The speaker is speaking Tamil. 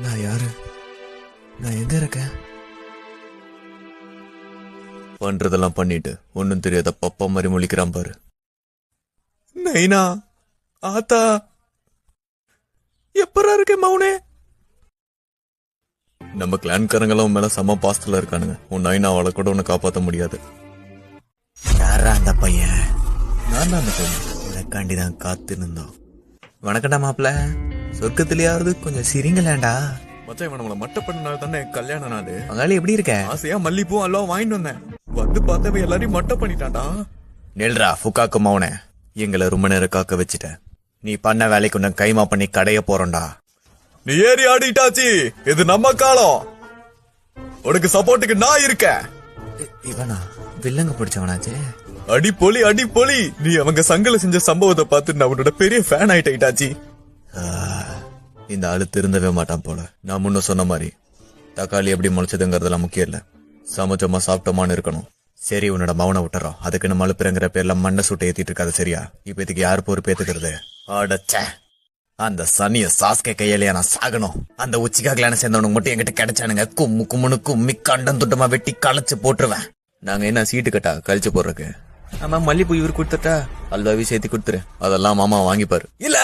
நான் யாரு? நான் எங்க இருக்கேன்? பண்றதெல்லாம் பண்ணிட்டு ஒன்னும் தெரியாத பப்பா மாதிரி முழிக்கிறான் பாரு. நைனா, ஆத்தா, எப்பரா இருக்க மௌனே? நம்ம கிளான்காரங்களும் மேல சம பாஸ்டர்ல இருக்கானுங்க. உன் நைனாவால கூட உன்னை காப்பாத்த முடியாது. யாரா அந்த பையன்? நான் தான் அந்த பையன். உனக்காண்டிதான் காத்து இருந்தோம். வணக்கண்டா மாப்பிள்ள. சொர்க்கத்திலேயாவது கொஞ்சம் சிரிங்களாண்டா. மச்சான், இவன் நம்மள மட்ட பண்ணனால தானே கல்யாண நாள். பங்காளி எப்படி இருக்க? ஆசையா மல்லிப்பூ எல்லாம் வாங்கிட்டு வந்தேன். வந்து பார்த்தவன் எல்லாரையும் மட்ட பண்ணிட்டான்டா. நெல்ரா புக்காக்கு மௌனே, எங்களை ரொம்ப நேரம் காக்க வச்சுட்ட. நீ பண்ண வேலைக்கு உன்னை கைமா பண்ணி கடைய போறோம்டா. நீ ஏறி ஆடிட்டாச்சு. இது நம்ம காலம். உனக்கு சப்போர்ட்டுக்கு நான் இருக்கேன். இவனா வில்லங்க பிடிச்சவனாச்சே. அடி பொலி, அடி பொலி. நீ அவங்க சங்கல செஞ்ச சம்பவத்தை பார்த்து நான் உன்னோட பெரிய ஃபேன் ஆயிட்டாச்சு. இந்த ஆளு திருந்தவே மாட்டான் போல. நான் முன்ன சொன்ன மாதிரி தக்காளி எப்படி முளைச்சதுங்கிறதெல்லாம் முக்கியம் இல்ல, சமைச்சோமா சாப்பிட்டோமான்னு இருக்கணும். சரி, உன்னோட மௌன விட்டுறோம். அதுக்கு நம்ம அழுப்புறங்கிற பேர்ல மண்ணை சுட்ட ஏத்திட்டு இருக்காது. சரியா? இப்ப இதுக்கு யாரு பொறுப்பு ஏத்துக்கிறது? அடச்ச, அந்த சனிய சாஸ்கே கையிலேயே நான் சாகணும். அந்த உச்சிக்காகலான சேர்ந்தவனுக்கு மட்டும் என்கிட்ட கிடைச்சானுங்க, கும்மு கும்முனு கும்மி கண்டம் துட்டமா வெட்டி களைச்சு போட்டுருவேன். நாங்க என்ன சீட்டு கட்டா கழிச்சு போடுறதுக்கு? ஆமா, மல்லிப்பூ இவர் கொடுத்துட்டா அல்வாவி சேர்த்து கொடுத்துரு. அதெல்லாம் மாமா வாங்கிப்பாரு. இல்ல